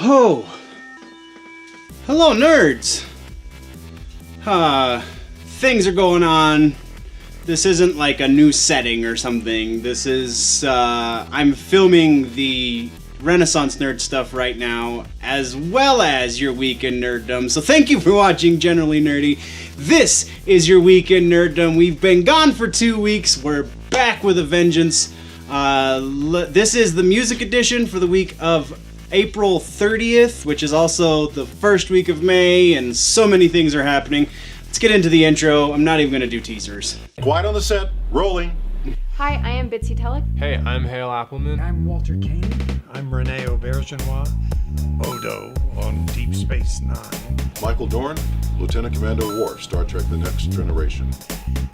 Oh, hello nerds. Things are going on. This isn't like a new setting or something. This is, I'm filming the Renaissance Nerd stuff right now, as well as your Week in Nerddom. So thank you for watching Generally Nerdy. This is your Week in Nerddom. We've been gone for 2 weeks. We're back with a vengeance. This is the music edition for the week of April 30th, which is also the first week of May, and so many things are happening. Let's get into the intro. I'm not even going to do teasers. Quiet on the set. Rolling. Hi, I am Bitsy Telek. Hey, I'm Hale Appleman. I'm Walter Kane. I'm Rene Aubergenois. Odo on Deep Space Nine. Michael Dorn, Lieutenant Commander Worf, Star Trek The Next Generation.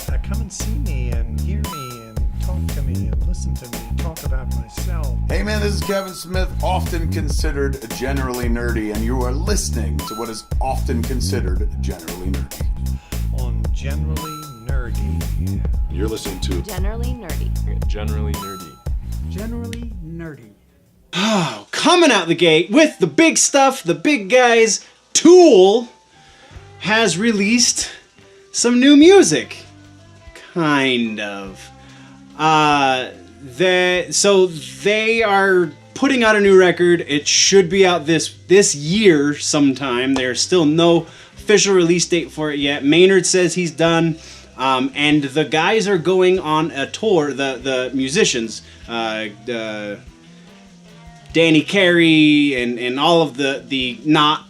Come and see me and hear me and talk to me and listen to me talk about myself. Hey man, this is Kevin Smith, often considered generally nerdy, and you are listening to what is often considered generally nerdy. On Generally Nerdy. You're listening to Generally Nerdy. Generally Nerdy. Generally nerdy. Oh, coming out the gate with the big stuff, the big guys, Tool has released some new music. Kind of. So they are putting out a new record. It should be out this year sometime. There's still no official release date for it yet. Maynard says he's done. And the guys are going on a tour, the musicians, Danny Carey and all of the not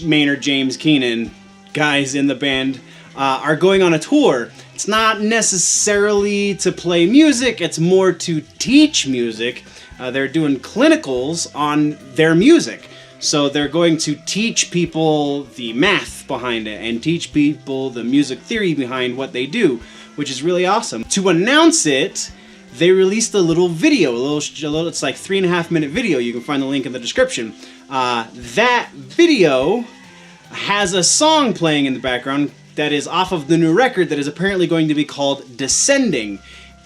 Maynard James Keenan guys in the band are going on a tour. It's not necessarily to play music, it's more to teach music. They're doing clinicals on their music. So they're going to teach people the math behind it and teach people the music theory behind what they do, which is really awesome. To announce it, they released a little video, it's like 3.5 minute video. You can find the link in the description. That video has a song playing in the background that is off of the new record that is apparently going to be called Descending.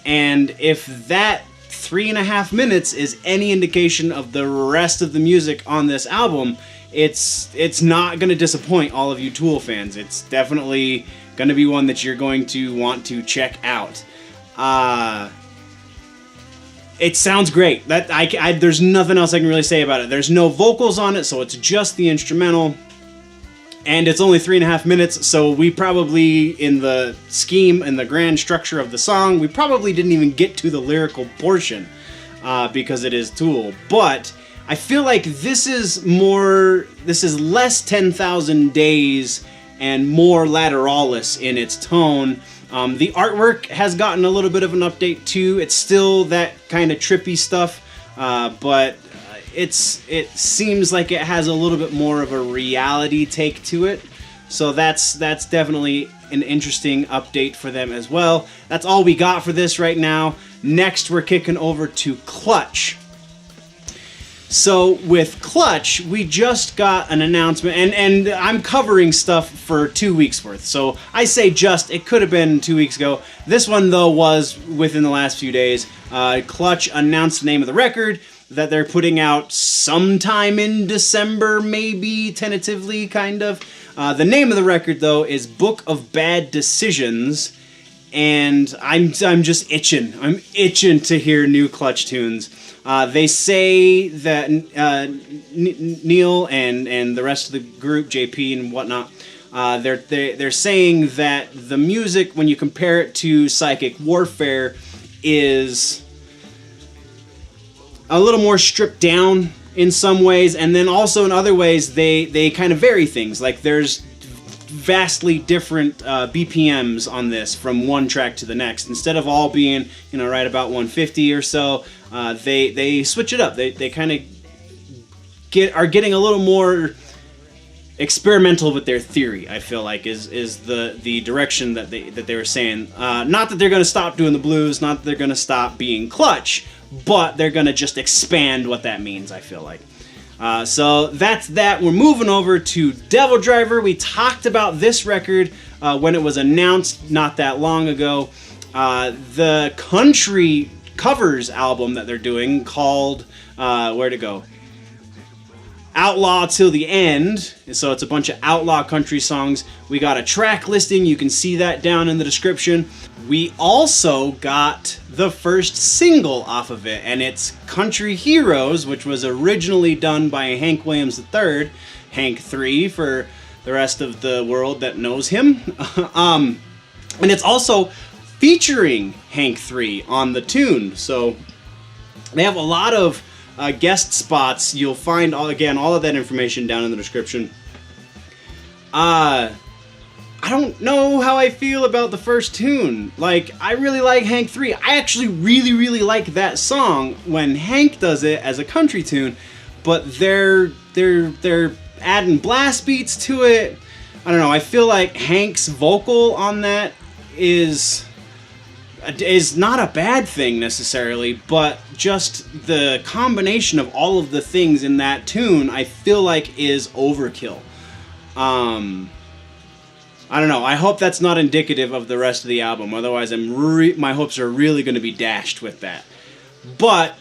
And if that 3.5 minutes is any indication of the rest of the music on this album, it's not going to disappoint all of you Tool fans. It's definitely going to be one that you're going to want to check out. It sounds great. There's nothing else I can really say about it. There's no vocals on it, so it's just the instrumental. And it's only 3.5 minutes, so we probably, in the scheme and the grand structure of the song, we probably didn't even get to the lyrical portion because it is Tool. But I feel like this is less 10,000 Days and more Lateralis in its tone. The artwork has gotten a little bit of an update too. It's still that kind of trippy stuff, but it seems like it has a little bit more of a reality take to it. So that's definitely an interesting update for them as well. That's all we got for this right now. Next, we're kicking over to Clutch. So with Clutch, we just got an announcement, and I'm covering stuff for 2 weeks worth. So I say just, it could have been 2 weeks ago. This one, though, was within the last few days. Clutch announced the name of the record that they're putting out sometime in December, maybe, tentatively, kind of. The name of the record, though, is Book of Bad Decisions, and I'm just itching. I'm itching to hear new Clutch tunes. They say that Neal and the rest of the group, JP and whatnot, they're saying that the music, when you compare it to Psychic Warfare, is a little more stripped down in some ways, and then also in other ways they kind of vary things. Like there's vastly different BPMs on this from one track to the next. Instead of all being, right about 150 or so, they switch it up. They kind of are getting a little more experimental with their theory. I feel like is the direction that they were saying. Not that they're going to stop doing the blues, not that they're going to stop being Clutch, but they're going to just expand what that means, I feel like. So that's that. We're moving over to DevilDriver. We talked about this record when it was announced not that long ago. The country covers album that they're doing called, where'd it go? Outlaw Till the End. So it's a bunch of outlaw country songs. We got a track listing. You can see that down in the description. We also got the first single off of it, and it's Country Heroes, which was originally done by Hank Williams III, Hank 3 for the rest of the world that knows him. And it's also featuring Hank 3 on the tune. So they have a lot of guest spots. You'll find all of that information down in the description. I don't know how I feel about the first tune. Like, I really like Hank 3. I actually really, really like that song when Hank does it as a country tune, but they're adding blast beats to it. I don't know. I feel like Hank's vocal on that is not a bad thing necessarily, but just the combination of all of the things in that tune, I feel like is overkill. I don't know. I hope that's not indicative of the rest of the album. Otherwise, my hopes are really going to be dashed with that. But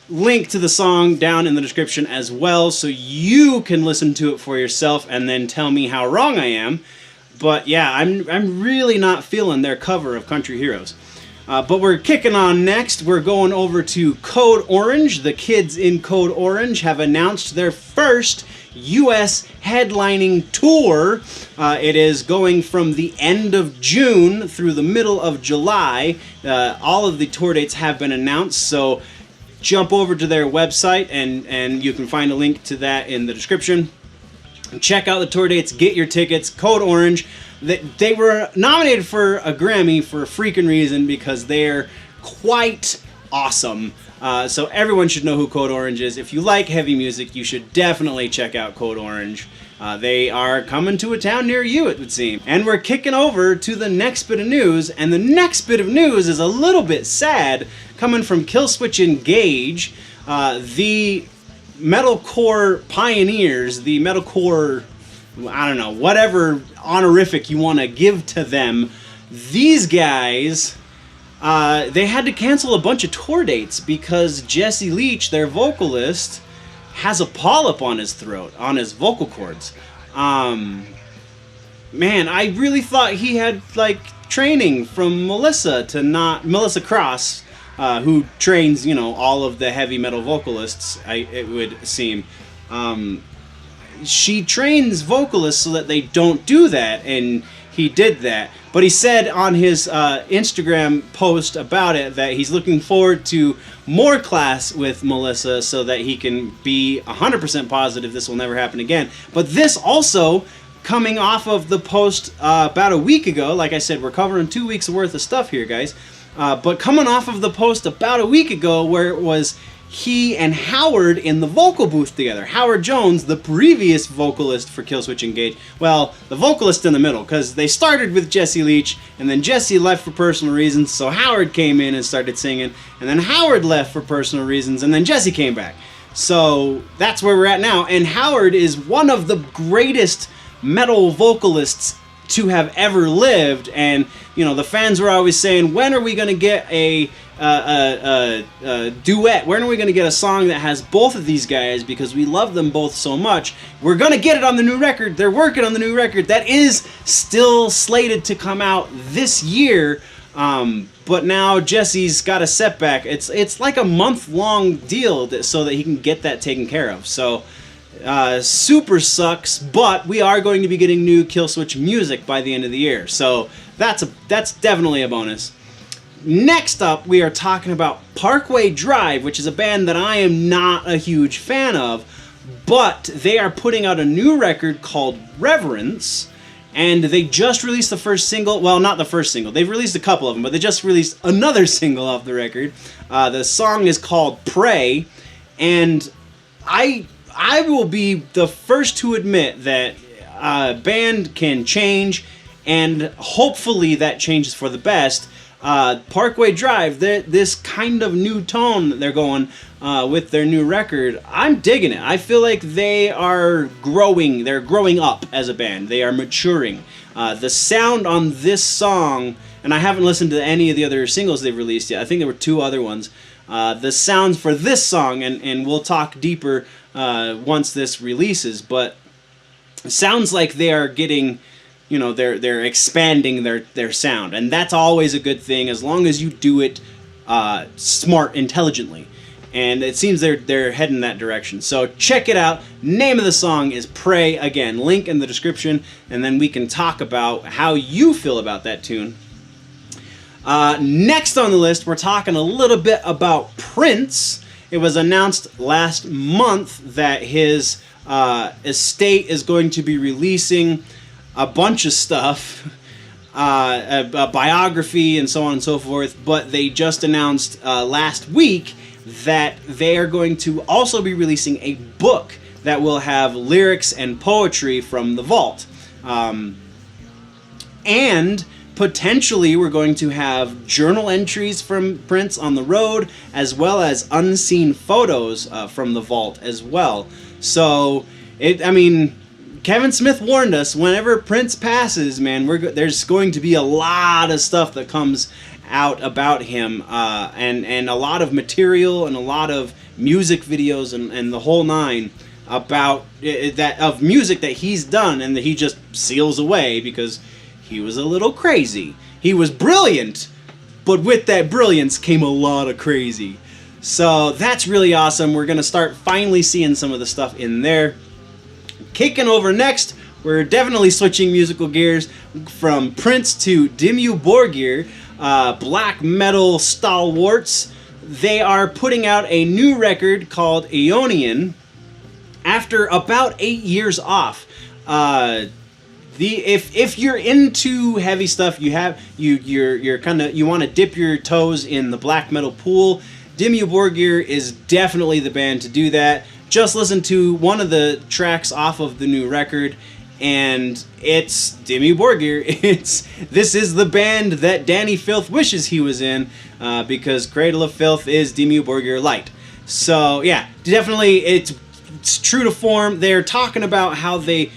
link to the song down in the description as well, so you can listen to it for yourself and then tell me how wrong I am. But yeah, I'm really not feeling their cover of Country Heroes. But we're kicking on next. We're going over to Code Orange. The kids in Code Orange have announced their first U.S. headlining tour. It is going from the end of June through the middle of July. All of the tour dates have been announced, so jump over to their website and you can find a link to that in the description. Check out the tour dates, get your tickets. Code Orange. They were nominated for a Grammy for a freaking reason, because they're quite awesome. So everyone should know who Code Orange is. If you like heavy music, you should definitely check out Code Orange. They are coming to a town near you, it would seem. And we're kicking over to the next bit of news, and the next bit of news is a little bit sad, coming from Killswitch Engage, the metalcore pioneers, the metalcore, I don't know, whatever honorific you want to give to them. These guys, they had to cancel a bunch of tour dates because Jesse Leach, their vocalist, has a polyp on his throat, on his vocal cords. Man, I really thought he had, like, training from Melissa Cross, who trains, all of the heavy metal vocalists, it would seem. She trains vocalists so that they don't do that, and he did that. But he said on his Instagram post about it that he's looking forward to more class with Melissa so that he can be 100% positive this will never happen again. But this also coming off of the post about a week ago. Like I said, we're covering 2 weeks worth of stuff here, guys. But coming off of the post about a week ago where it was he and Howard in the vocal booth together. Howard Jones, the previous vocalist for Killswitch Engage. Well, the vocalist in the middle, because they started with Jesse Leach, and then Jesse left for personal reasons, so Howard came in and started singing, and then Howard left for personal reasons, and then Jesse came back. So that's where we're at now, and Howard is one of the greatest metal vocalists to have ever lived, and the fans were always saying, when are we going to get a duet? When are we going to get a song that has both of these guys, because we love them both so much? We're going to get it on the new record. They're working on the new record that is still slated to come out this year, but now Jesse's got a setback. It's like a month-long deal so that he can get that taken care of. So super sucks, but we are going to be getting new Killswitch music by the end of the year, so that's definitely a bonus. Next up, we are talking about Parkway Drive, which is a band that I am not a huge fan of, but they are putting out a new record called Reverence, and they just released the first single. Well, not the first single. They've released a couple of them, but they just released another single off the record. The song is called Pray, and I will be the first to admit that a band can change, and hopefully that changes for the best. Parkway Drive, this kind of new tone that they're going with their new record, I'm digging it. I feel like they are growing. They're growing up as a band. They are maturing. The sound on this song, and I haven't listened to any of the other singles they've released yet. I think there were 2 other ones. the sounds for this song, and we'll talk deeper once this releases, but it sounds like they are getting, they're expanding their sound, and that's always a good thing as long as you do it smart, intelligently. And it seems they're heading that direction. So check it out. Name of the song is Pray. Again, link in the description, and then we can talk about how you feel about that tune. Next on the list, we're talking a little bit about Prince. It was announced last month that his estate is going to be releasing a bunch of stuff, a biography and so on and so forth, but they just announced last week that they are going to also be releasing a book that will have lyrics and poetry from the vault. And potentially we're going to have journal entries from Prince on the road, as well as unseen photos from the vault as well. So, Kevin Smith warned us, whenever Prince passes, man, there's going to be a lot of stuff that comes out about him, and a lot of material and a lot of music videos and the whole nine about of music that he's done and that he just seals away because he was a little crazy. He was brilliant, but with that brilliance came a lot of crazy. So that's really awesome. We're going to start finally seeing some of the stuff in there. Kicking over next, we're definitely switching musical gears from Prince to Dimmu Borgir, black metal stalwarts. They are putting out a new record called Aeonian after about 8 years off. If you're into heavy stuff, you want to dip your toes in the black metal pool, Dimmu Borgir is definitely the band to do that. Just listen to one of the tracks off of the new record, and it's Dimmu Borgir. This is the band that Danny Filth wishes he was in, because Cradle of Filth is Dimmu Borgir light. So yeah, definitely it's true to form. They're talking about how they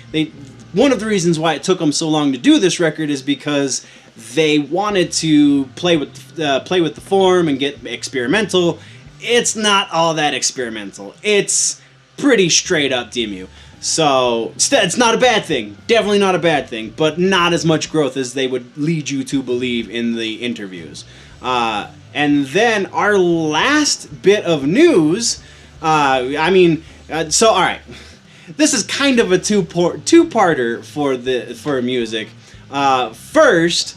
one of the reasons why it took them so long to do this record is because they wanted to play with the form and get experimental. It's not all that experimental. It's pretty straight up Dimmu. So it's not a bad thing. Definitely not a bad thing, but not as much growth as they would lead you to believe in the interviews. And then our last bit of news, all right. This is kind of a two-parter for music. First,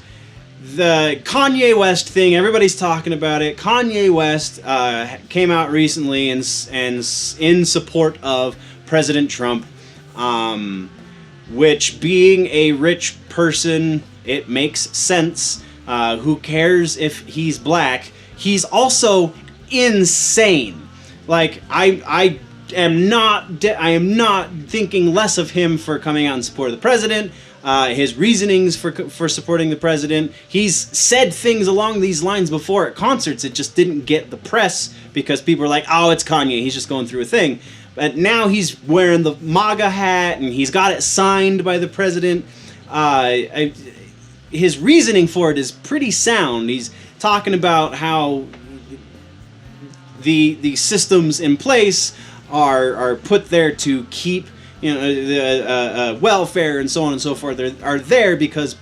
the Kanye West thing. Everybody's talking about it. Kanye West came out recently and in support of President Trump, which, being a rich person, it makes sense. Who cares if he's black? He's also insane. Like, I am not thinking less of him for coming out in support of the president. His reasonings for supporting the president. He's said things along these lines before at concerts. It just didn't get the press because people are like, oh, it's Kanye. He's just going through a thing. But now he's wearing the MAGA hat and he's got it signed by the president. His reasoning for it is pretty sound. He's talking about how the systems in place are put there to keep the welfare and so on and so forth are there because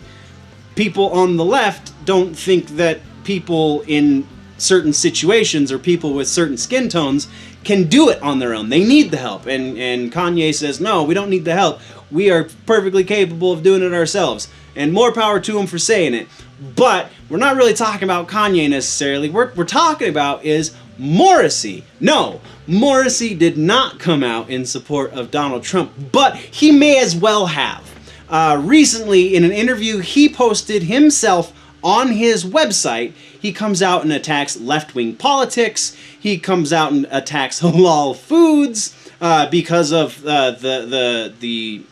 people on the left don't think that people in certain situations or people with certain skin tones can do it on their own. They need the help. And Kanye says, no, we don't need the help. We are perfectly capable of doing it ourselves. And more power to him for saying it. But we're not really talking about Kanye necessarily. What we're talking about is Morrissey. No, Morrissey did not come out in support of Donald Trump, but he may as well have. Recently, in an interview he posted himself on his website, he comes out and attacks left-wing politics. He comes out and attacks halal foods because of the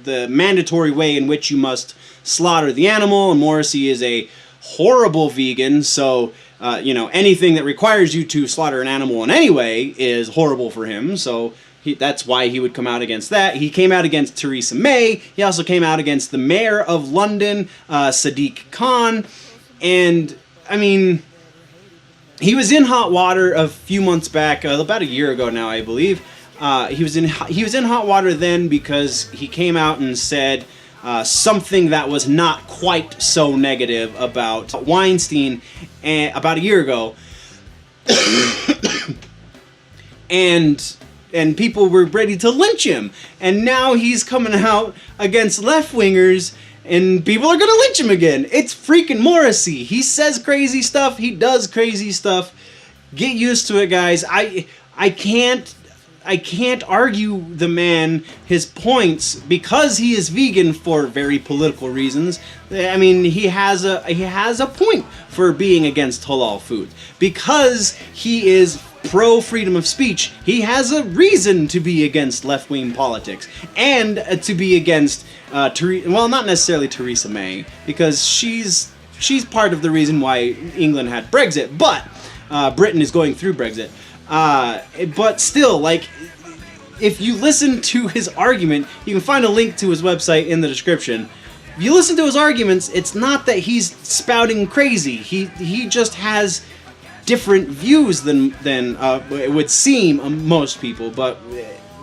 mandatory way in which you must slaughter the animal. And Morrissey is a horrible vegan, so anything that requires you to slaughter an animal in any way is horrible for him. So that's why he would come out against that. He came out against Theresa May. He also came out against the mayor of London, Sadiq Khan. And, I mean, he was in hot water a few months back, about a year ago now, I believe. He was in hot water then because he came out and said something that was not quite so negative about Weinstein about a year ago. and people were ready to lynch him. And now he's coming out against left-wingers and people are gonna lynch him again. It's freaking Morrissey. He says crazy stuff. He does crazy stuff. Get used to it, guys. I can't argue the man his points because he is vegan for very political reasons. I mean, he has a point for being against halal food because he is pro freedom of speech. He has a reason to be against left-wing politics and to be against not necessarily Theresa May, because she's part of the reason why England had Brexit, but Britain is going through Brexit. But still, like, if you listen to his argument, you can find a link to his website in the description. If you listen to his arguments, it's not that he's spouting crazy. He just has different views than it would seem most people, but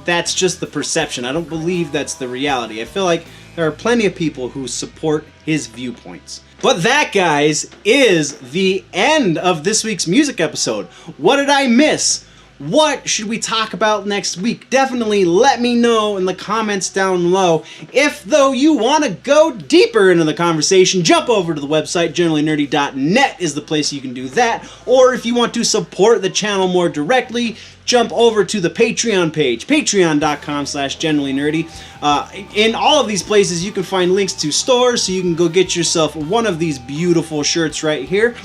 that's just the perception. I don't believe that's the reality. I feel like there are plenty of people who support his viewpoints. But that, guys, is the end of this week's music episode. What did I miss? What should we talk about next week? Definitely let me know in the comments down below. If, though, you want to go deeper into the conversation, jump over to the website, generallynerdy.net is the place you can do that. Or if you want to support the channel more directly, jump over to the Patreon page, patreon.com/generallynerdy. In all of these places, you can find links to stores, so you can go get yourself one of these beautiful shirts right here.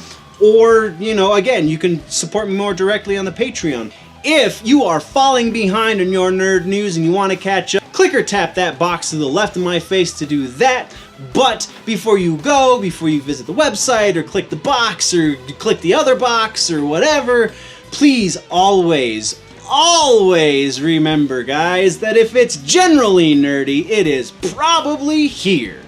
Or, again, you can support me more directly on the Patreon. If you are falling behind on your nerd news and you want to catch up, click or tap that box to the left of my face to do that. But before you visit the website or click the box or click the other box or whatever, please always remember, guys, that if it's generally nerdy, it is probably here.